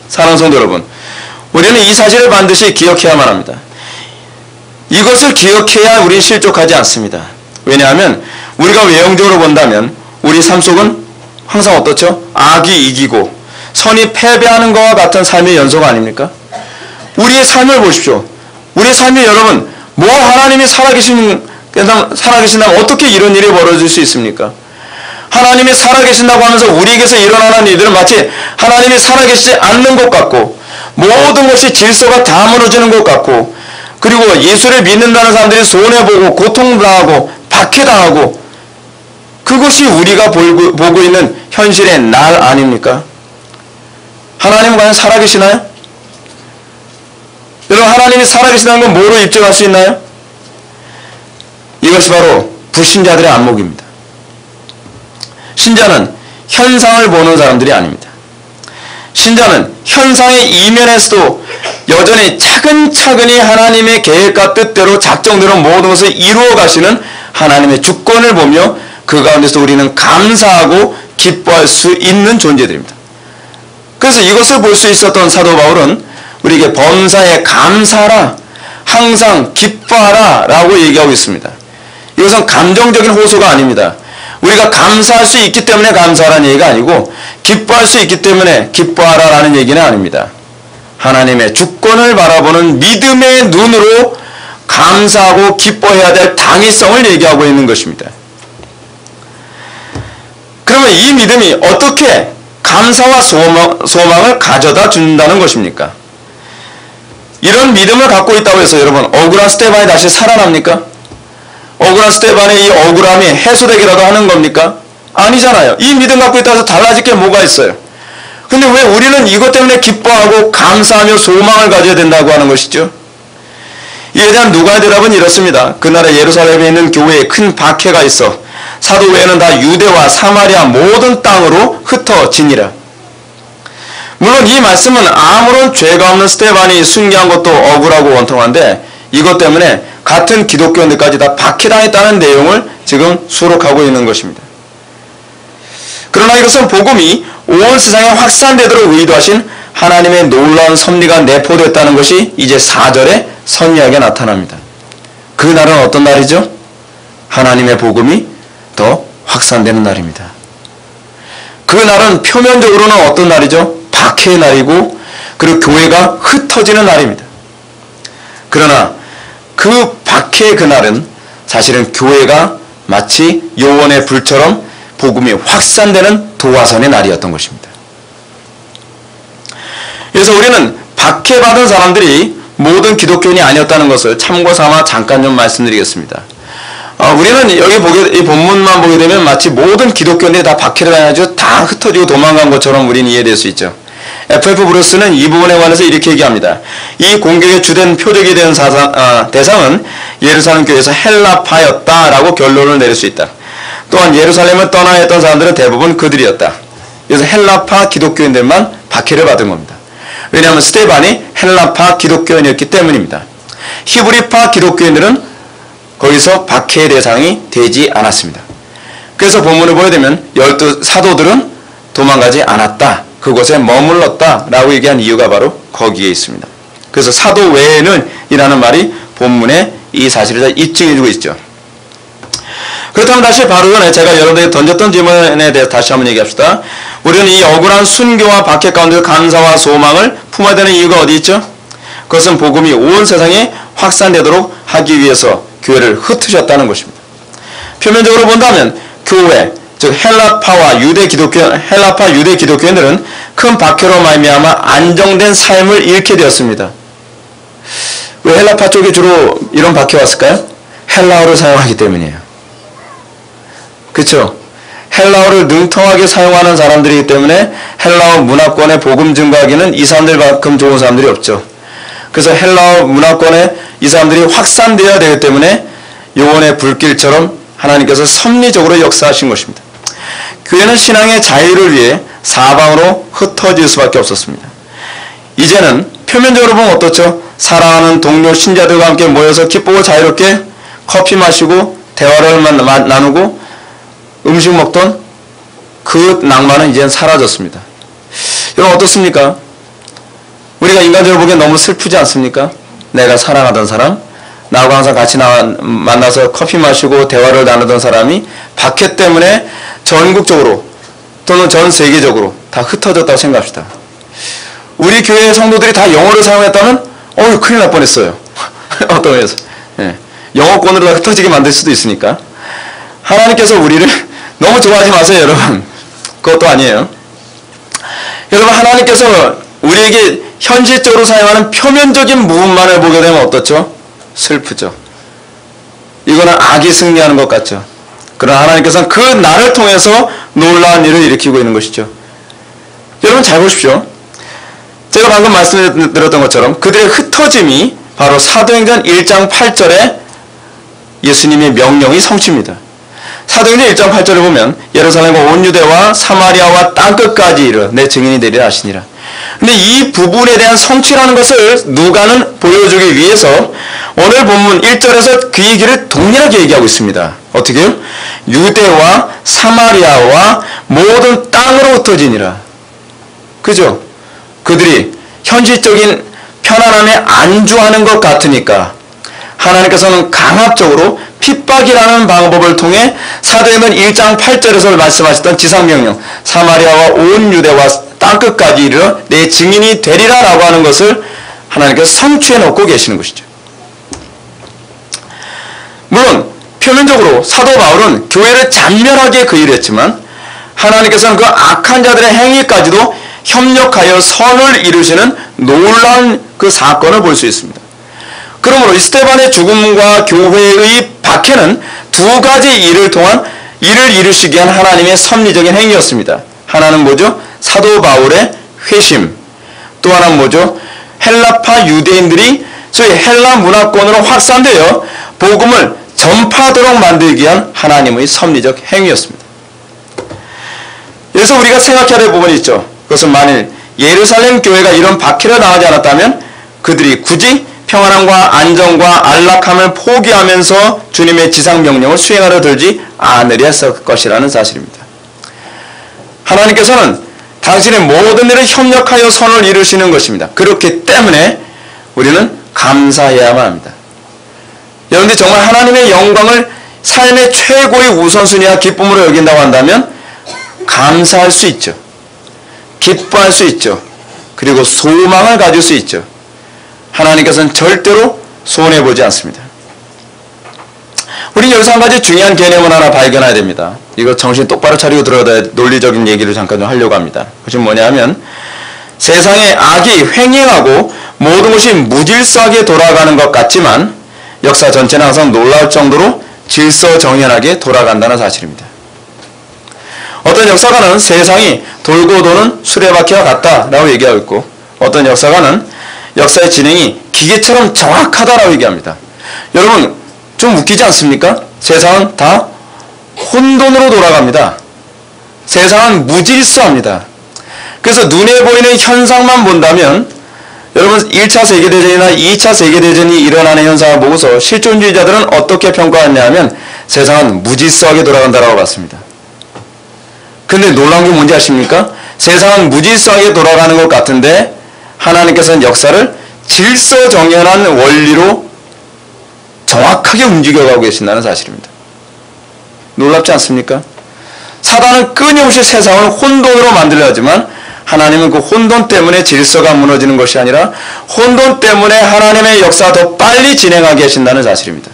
사랑하는 성도 여러분, 우리는 이 사실을 반드시 기억해야만 합니다. 이것을 기억해야 우리는 실족하지 않습니다. 왜냐하면 우리가 외형적으로 본다면 우리 삶 속은 항상 어떻죠? 악이 이기고 선이 패배하는 것과 같은 삶의 연속 아닙니까? 우리의 삶을 보십시오. 우리의 삶이 여러분 뭐 하나님이 살아계신다면 어떻게 이런 일이 벌어질 수 있습니까? 하나님이 살아계신다고 하면서 우리에게서 일어나는 일들은 마치 하나님이 살아계시지 않는 것 같고 모든 것이 질서가 다 무너지는 것 같고 그리고 예수를 믿는다는 사람들이 손해보고 고통당하고 박해당하고 그것이 우리가 보고 있는 현실의 날 아닙니까? 하나님은 과연 살아계시나요? 여러분 하나님이 살아계시다는 건 뭐로 입증할 수 있나요? 이것이 바로 불신자들의 안목입니다. 신자는 현상을 보는 사람들이 아닙니다. 신자는 현상의 이면에서도 여전히 차근차근히 하나님의 계획과 뜻대로 작정대로 모든 것을 이루어 가시는 하나님의 주권을 보며 그 가운데서 우리는 감사하고 기뻐할 수 있는 존재들입니다. 그래서 이것을 볼 수 있었던 사도 바울은 우리에게 범사에 감사하라, 항상 기뻐하라 라고 얘기하고 있습니다. 이것은 감정적인 호소가 아닙니다. 우리가 감사할 수 있기 때문에 감사하라는 얘기가 아니고 기뻐할 수 있기 때문에 기뻐하라라는 얘기는 아닙니다. 하나님의 주권을 바라보는 믿음의 눈으로 감사하고 기뻐해야 될 당위성을 얘기하고 있는 것입니다. 그러면 이 믿음이 어떻게 감사와 소망을 가져다 준다는 것입니까? 이런 믿음을 갖고 있다고 해서 여러분 억울한 스테반이 다시 살아납니까? 억울한 스테반의 이 억울함이 해소되기라도 하는 겁니까? 아니잖아요. 이 믿음 갖고 있다고 해서 달라질 게 뭐가 있어요? 근데 왜 우리는 이것 때문에 기뻐하고 감사하며 소망을 가져야 된다고 하는 것이죠? 이에 대한 누가의 대답은 이렇습니다. 그날에 예루살렘에 있는 교회에 큰 박해가 있어 사도 외에는 다 유대와 사마리아 모든 땅으로 흩어지니라. 물론 이 말씀은 아무런 죄가 없는 스테반이 순교한 것도 억울하고 원통한데 이것 때문에 같은 기독교인들까지 다 박해당했다는 내용을 지금 수록하고 있는 것입니다. 그러나 이것은 복음이 온 세상에 확산되도록 의도하신 하나님의 놀라운 섭리가 내포됐다는 것이 이제 4절에 선명하게 나타납니다. 그 날은 어떤 날이죠? 하나님의 복음이 더 확산되는 날입니다. 그 날은 표면적으로는 어떤 날이죠? 박해의 날이고 그리고 교회가 흩어지는 날입니다. 그러나 그 박해의 그날은 사실은 교회가 마치 요원의 불처럼 복음이 확산되는 도화선의 날이었던 것입니다. 그래서 우리는 박해받은 사람들이 모든 기독교인이 아니었다는 것을 참고 삼아 잠깐 좀 말씀드리겠습니다. 우리는 여기 이 본문만 보게 되면 마치 모든 기독교인들이 다 박해를 당해가지고 다 흩어지고 도망간 것처럼 우리는 이해될 수 있죠. F.F. 브루스는 이 부분에 관해서 이렇게 얘기합니다. 이 공격의 주된 표적이 된 대상은 예루살렘 교회에서 헬라파였다라고 결론을 내릴 수 있다. 또한 예루살렘을 떠나야 했던 사람들은 대부분 그들이었다. 그래서 헬라파 기독교인들만 박해를 받은 겁니다. 왜냐하면 스테반이 헬라파 기독교인이었기 때문입니다. 히브리파 기독교인들은 거기서 박해의 대상이 되지 않았습니다. 그래서 본문을 보게 되면 12 사도들은 도망가지 않았다. 그곳에 머물렀다 라고 얘기한 이유가 바로 거기에 있습니다. 그래서 사도 외에는 이라는 말이 본문에 이 사실을 입증해주고 있죠. 그렇다면 다시 바로 전에 제가 여러분들에게 던졌던 질문에 대해서 다시 한번 얘기합시다. 우리는 이 억울한 순교와 박해 가운데서 감사와 소망을 품어야 되는 이유가 어디 있죠? 그것은 복음이 온 세상에 확산되도록 하기 위해서 교회를 흩으셨다는 것입니다. 표면적으로 본다면 교회, 즉 헬라파 유대 기독교인들은 큰 박해로 말미암아 안정된 삶을 잃게 되었습니다. 왜 헬라파 쪽에 주로 이런 박해 왔을까요? 헬라어를 사용하기 때문이에요. 그쵸? 헬라어를 능통하게 사용하는 사람들이기 때문에 헬라어 문화권의 복음 증거하기는 이 사람들만큼 좋은 사람들이 없죠. 그래서 헬라어 문화권에 이 사람들이 확산되어야 되기 때문에 요원의 불길처럼 하나님께서 섭리적으로 역사하신 것입니다. 교회는 신앙의 자유를 위해 사방으로 흩어질 수밖에 없었습니다. 이제는 표면적으로 보면 어떻죠? 사랑하는 동료 신자들과 함께 모여서 기쁘고 자유롭게 커피 마시고 대화를 나누고 음식 먹던 그 낭만은 이제는 사라졌습니다. 여러분 어떻습니까? 우리가 인간적으로 보기엔 너무 슬프지 않습니까? 내가 사랑하던 사람, 나하고 항상 같이 만나서 커피 마시고 대화를 나누던 사람이 박해 때문에 전국적으로 또는 전 세계적으로 다 흩어졌다고 생각합시다. 우리 교회 성도들이 다 영어를 사용했다면 큰일 날 뻔했어요. 어떤 면에서. 예. 영어권으로 다 흩어지게 만들 수도 있으니까. 하나님께서 우리를 너무 좋아하지 마세요, 여러분. 그것도 아니에요. 여러분, 하나님께서 우리에게 현실적으로 사용하는 표면적인 부분만을 보게 되면 어떻죠? 슬프죠. 이거는 악이 승리하는 것 같죠. 그러나 하나님께서는 그 나를 통해서 놀라운 일을 일으키고 있는 것이죠. 여러분 잘 보십시오. 제가 방금 말씀드렸던 것처럼 그들의 흩어짐이 바로 사도행전 1장 8절에 예수님의 명령이 성취입니다. 사도행전 1장 8절을 보면 예루살렘과 온 유대와 사마리아와 땅끝까지 이르러 내 증인이 되리라 하시니라. 근데 이 부분에 대한 성취라는 것을 누가는 보여주기 위해서 오늘 본문 1절에서 그 얘기를 동일하게 얘기하고 있습니다. 어떻게요? 유대와 사마리아와 모든 땅으로 흩어지니라. 그죠? 그들이 현실적인 편안함에 안주하는 것 같으니까 하나님께서는 강압적으로 핍박이라는 방법을 통해 사도행전 1장 8절에서 말씀하셨던 지상명령 사마리아와 온 유대와 땅끝까지 이르러 내 증인이 되리라 라고 하는 것을 하나님께서 성취해 놓고 계시는 것이죠. 물론 표면적으로 사도 바울은 교회를 잔멸하게 그 일을 했지만 하나님께서는 그 악한 자들의 행위까지도 협력하여 선을 이루시는 놀라운 그 사건을 볼 수 있습니다. 그러므로 스데반의 죽음과 교회의 박해는 두 가지 일을 통한 일을 이루시기 위한 하나님의 섭리적인 행위였습니다. 하나는 뭐죠? 사도 바울의 회심. 또 하나는 뭐죠? 헬라파 유대인들이 소위 헬라 문화권으로 확산되어 복음을 전파하도록 만들기 위한 하나님의 섭리적 행위였습니다. 여기서 우리가 생각해야 될 부분이 있죠. 그것은 만일 예루살렘 교회가 이런 박해를 당하지 않았다면 그들이 굳이 평안함과 안정과 안락함을 포기하면서 주님의 지상명령을 수행하려 들지 않으려 했을 것이라는 사실입니다. 하나님께서는 당신의 모든 일을 협력하여 선을 이루시는 것입니다. 그렇기 때문에 우리는 감사해야만 합니다. 여러분들이 정말 하나님의 영광을 삶의 최고의 우선순위와 기쁨으로 여긴다고 한다면 감사할 수 있죠. 기뻐할 수 있죠. 그리고 소망을 가질 수 있죠. 하나님께서는 절대로 손해보지 않습니다. 우리는 여기서 한 가지 중요한 개념을 하나 발견해야 됩니다. 이거 정신 똑바로 차리고 들어야 논리적인 얘기를 잠깐 좀 하려고 합니다. 그것이 뭐냐 하면 세상에 악이 횡행하고 모든 것이 무질서하게 돌아가는 것 같지만 역사 전체는 항상 놀라울 정도로 질서정연하게 돌아간다는 사실입니다. 어떤 역사가는 세상이 돌고 도는 수레바퀴와 같다라고 얘기하고 있고 어떤 역사가는 역사의 진행이 기계처럼 정확하다라고 얘기합니다. 여러분 좀 웃기지 않습니까? 세상은 다 혼돈으로 돌아갑니다. 세상은 무질서합니다. 그래서 눈에 보이는 현상만 본다면 여러분 1차 세계대전이나 2차 세계대전이 일어나는 현상을 보고서 실존주의자들은 어떻게 평가했냐 하면 세상은 무질서하게 돌아간다라고 봤습니다. 근데 놀라운 게 뭔지 아십니까? 세상은 무질서하게 돌아가는 것 같은데 하나님께서는 역사를 질서정연한 원리로 정확하게 움직여가고 계신다는 사실입니다. 놀랍지 않습니까? 사단은 끊임없이 세상을 혼돈으로 만들려 하지만 하나님은 그 혼돈 때문에 질서가 무너지는 것이 아니라 혼돈 때문에 하나님의 역사가 더 빨리 진행하게 하신다는 사실입니다.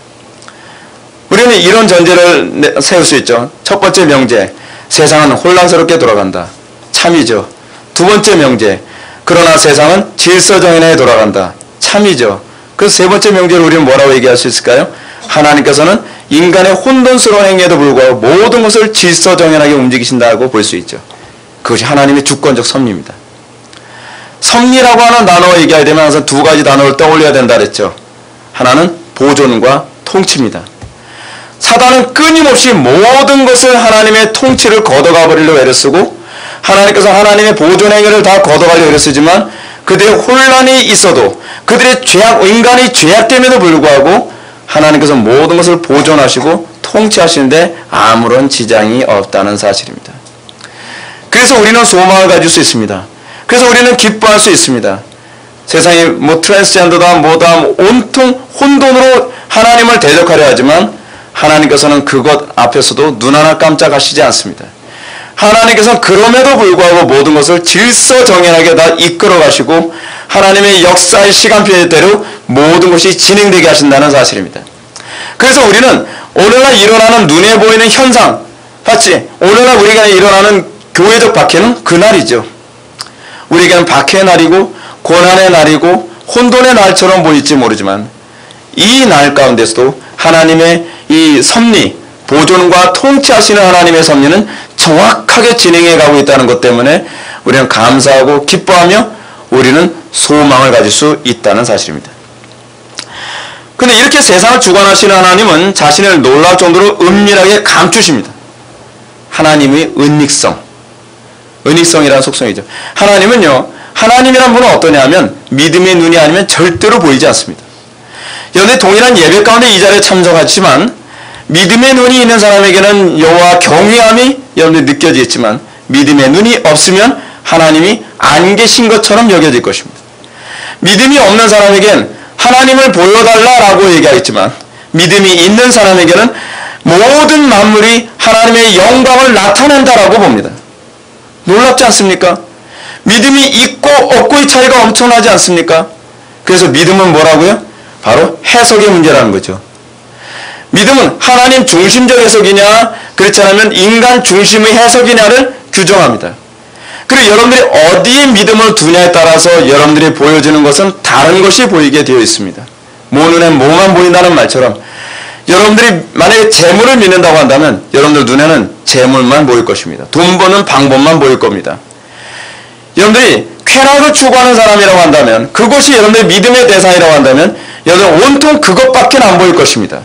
우리는 이런 전제를 세울 수 있죠. 첫 번째 명제, 세상은 혼란스럽게 돌아간다. 참이죠. 두 번째 명제, 그러나 세상은 질서정연하게 돌아간다. 참이죠. 그래서 세 번째 명제를 우리는 뭐라고 얘기할 수 있을까요? 하나님께서는 인간의 혼돈스러운 행위에도 불구하고 모든 것을 질서정연하게 움직이신다고 볼 수 있죠. 그것이 하나님의 주권적 섭리입니다. 섭리라고 하는 단어 얘기하게 되면 항상 두 가지 단어를 떠올려야 된다 그랬죠. 하나는 보존과 통치입니다. 사단은 끊임없이 모든 것을 하나님의 통치를 걷어가 버리려고 애를 쓰고 하나님께서 하나님의 보존 행위를 다 걷어가려고 애를 쓰지만 그들의 혼란이 있어도 그들의 죄악, 인간이 죄악됨에도 불구하고 하나님께서 모든 것을 보존하시고 통치하시는데 아무런 지장이 없다는 사실입니다. 그래서 우리는 소망을 가질 수 있습니다. 그래서 우리는 기뻐할 수 있습니다. 세상이 트랜스젠더다 뭐다 온통 혼돈으로 하나님을 대적하려 하지만 하나님께서는 그것 앞에서도 눈 하나 깜짝하시지 않습니다. 하나님께서는 그럼에도 불구하고 모든 것을 질서정연하게 다 이끌어 가시고 하나님의 역사의 시간표대로 모든 것이 진행되게 하신다는 사실입니다. 그래서 우리는 오늘날 일어나는 눈에 보이는 현상, 맞지? 오늘날 우리가 일어나는 교회적 박해는 그날이죠. 우리에게는 박해의 날이고 고난의 날이고 혼돈의 날처럼 보일지 모르지만 이 날 가운데서도 하나님의 이 섭리, 보존과 통치하시는 하나님의 섭리는 정확하게 진행해 가고 있다는 것 때문에 우리는 감사하고 기뻐하며 우리는 소망을 가질 수 있다는 사실입니다. 그런데 이렇게 세상을 주관하시는 하나님은 자신을 놀라울 정도로 은밀하게 감추십니다. 하나님의 은닉성이라는 속성이죠. 하나님은요, 하나님이란 분은 어떠냐 하면 믿음의 눈이 아니면 절대로 보이지 않습니다. 여러분이 동일한 예배 가운데 이 자리에 참석하지만 믿음의 눈이 있는 사람에게는 여호와 경외함이 여러분들이 느껴지겠지만 믿음의 눈이 없으면 하나님이 안 계신 것처럼 여겨질 것입니다. 믿음이 없는 사람에겐 하나님을 보여달라라고 얘기하겠지만 믿음이 있는 사람에게는 모든 만물이 하나님의 영광을 나타낸다라고 봅니다. 놀랍지 않습니까? 믿음이 있고 없고의 차이가 엄청나지 않습니까? 그래서 믿음은 뭐라고요? 바로 해석의 문제라는 거죠. 믿음은 하나님 중심적 해석이냐 그렇지 않으면 인간 중심의 해석이냐를 규정합니다. 그리고 여러분들이 어디에 믿음을 두냐에 따라서 여러분들이 보여지는 것은 다른 것이 보이게 되어 있습니다. 모 눈에 뭐만 보인다는 말처럼 여러분들이 만약에 재물을 믿는다고 한다면 여러분들 눈에는 재물만 보일 것입니다. 돈 버는 방법만 보일 겁니다. 여러분들이 쾌락을 추구하는 사람이라고 한다면 그것이 여러분들의 믿음의 대상이라고 한다면 여러분 온통 그것밖에 안 보일 것입니다.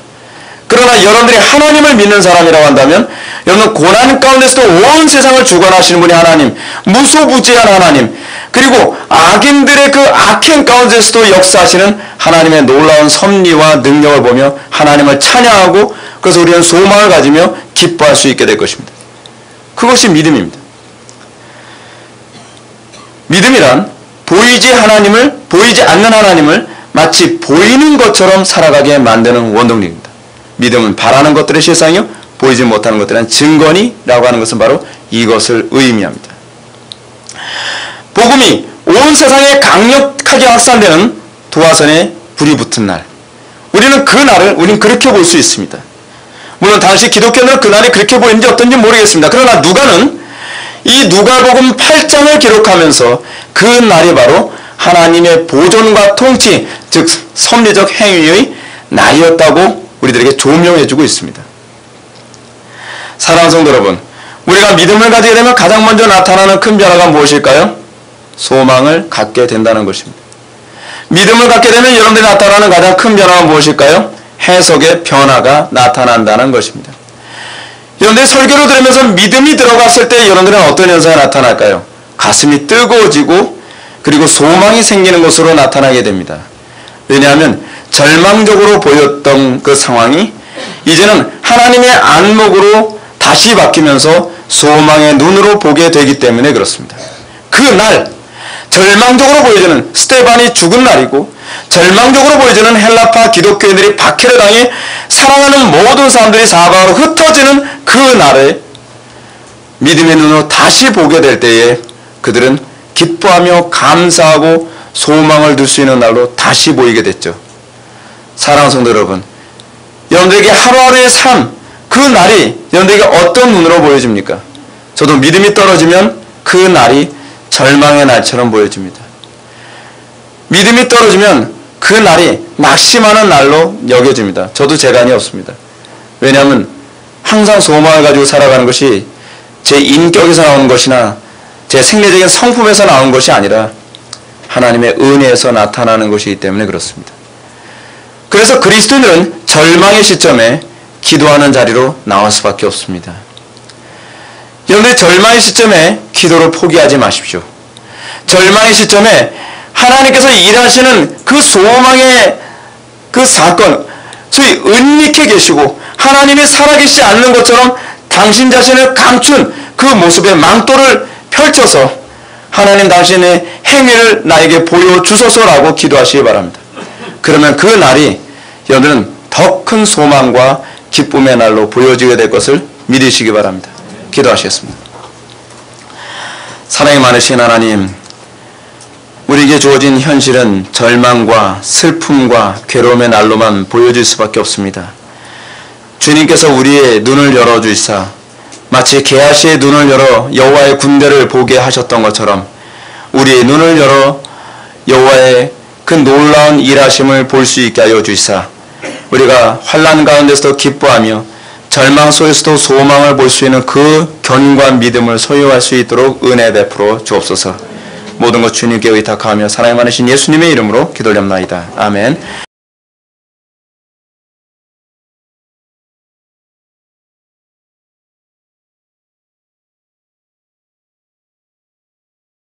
그러나 여러분들이 하나님을 믿는 사람이라고 한다면 여러분 고난 가운데서도 온 세상을 주관하시는 분이 하나님, 무소부지한 하나님, 그리고 악인들의 그 악행 가운데서도 역사하시는 하나님의 놀라운 섭리와 능력을 보며 하나님을 찬양하고 그래서 우리는 소망을 가지며 기뻐할 수 있게 될 것입니다. 그것이 믿음입니다. 믿음이란 보이지 않는 하나님을 마치 보이는 것처럼 살아가게 만드는 원동력입니다. 믿음은 바라는 것들의 실상이요 보이지 못하는 것들은 증거니라고 하는 것은 바로 이것을 의미합니다. 복음이 온 세상에 강력하게 확산되는 도화선에 불이 붙은 날, 우리는 그 날을 우리는 그렇게 볼 수 있습니다. 물론 당시 기독교는 그 날이 그렇게 보이는지 어떤지 모르겠습니다. 그러나 누가는 이 누가복음 8장을 기록하면서 그 날이 바로 하나님의 보존과 통치, 즉 섭리적 행위의 날이었다고 우리들에게 조명해주고 있습니다. 사랑하는 성도 여러분, 우리가 믿음을 가지게 되면 가장 먼저 나타나는 큰 변화가 무엇일까요? 소망을 갖게 된다는 것입니다. 믿음을 갖게 되면 여러분들이 나타나는 가장 큰 변화가 무엇일까요? 해석의 변화가 나타난다는 것입니다. 여러분들이 설교를 들으면서 믿음이 들어갔을 때 여러분들은 어떤 현상이 나타날까요? 가슴이 뜨거워지고 그리고 소망이 생기는 것으로 나타나게 됩니다. 왜냐하면 절망적으로 보였던 그 상황이 이제는 하나님의 안목으로 다시 바뀌면서 소망의 눈으로 보게 되기 때문에 그렇습니다. 그 날, 절망적으로 보여지는 스테반이 죽은 날이고 절망적으로 보여지는 헬라파 기독교인들이 박해를 당해 사랑하는 모든 사람들이 사방으로 흩어지는 그 날에 믿음의 눈으로 다시 보게 될 때에 그들은 기뻐하며 감사하고 소망을 둘 수 있는 날로 다시 보이게 됐죠. 사랑하는 성도 여러분, 여러분들에게 하루하루의 삶, 그 날이 여러분들에게 어떤 눈으로 보여집니까? 저도 믿음이 떨어지면 그 날이 절망의 날처럼 보여집니다. 믿음이 떨어지면 그 날이 낙심하는 날로 여겨집니다. 저도 재간이 없습니다. 왜냐하면 항상 소망을 가지고 살아가는 것이 제 인격에서 나오는 것이나 제 생리적인 성품에서 나온 것이 아니라 하나님의 은혜에서 나타나는 것이기 때문에 그렇습니다. 그래서 그리스도인들은 절망의 시점에 기도하는 자리로 나올 수밖에 없습니다. 여러분들 절망의 시점에 기도를 포기하지 마십시오. 절망의 시점에 하나님께서 일하시는 그 소망의 그 사건, 소위 은닉해 계시고 하나님이 살아계시지 않는 것처럼 당신 자신을 감춘 그 모습의 망토를 펼쳐서 하나님 당신의 행위를 나에게 보여주소서라고 기도하시기 바랍니다. 그러면 그 날이 여러분은 더 큰 소망과 기쁨의 날로 보여지게 될 것을 믿으시기 바랍니다. 기도하시겠습니다. 사랑이 많으신 하나님, 우리에게 주어진 현실은 절망과 슬픔과 괴로움의 날로만 보여질 수밖에 없습니다. 주님께서 우리의 눈을 열어주시사 마치 게하시의 눈을 열어 여호와의 군대를 보게 하셨던 것처럼 우리의 눈을 열어 여호와의 그 놀라운 일하심을 볼 수 있게 하여 주시사 우리가 환난 가운데서도 기뻐하며 절망 속에서도 소망을 볼 수 있는 그 견고한 믿음을 소유할 수 있도록 은혜 베풀어 주옵소서. 모든 것 주님께 의탁하며 사랑이 많으신 예수님의 이름으로 기도드립니다. 아멘.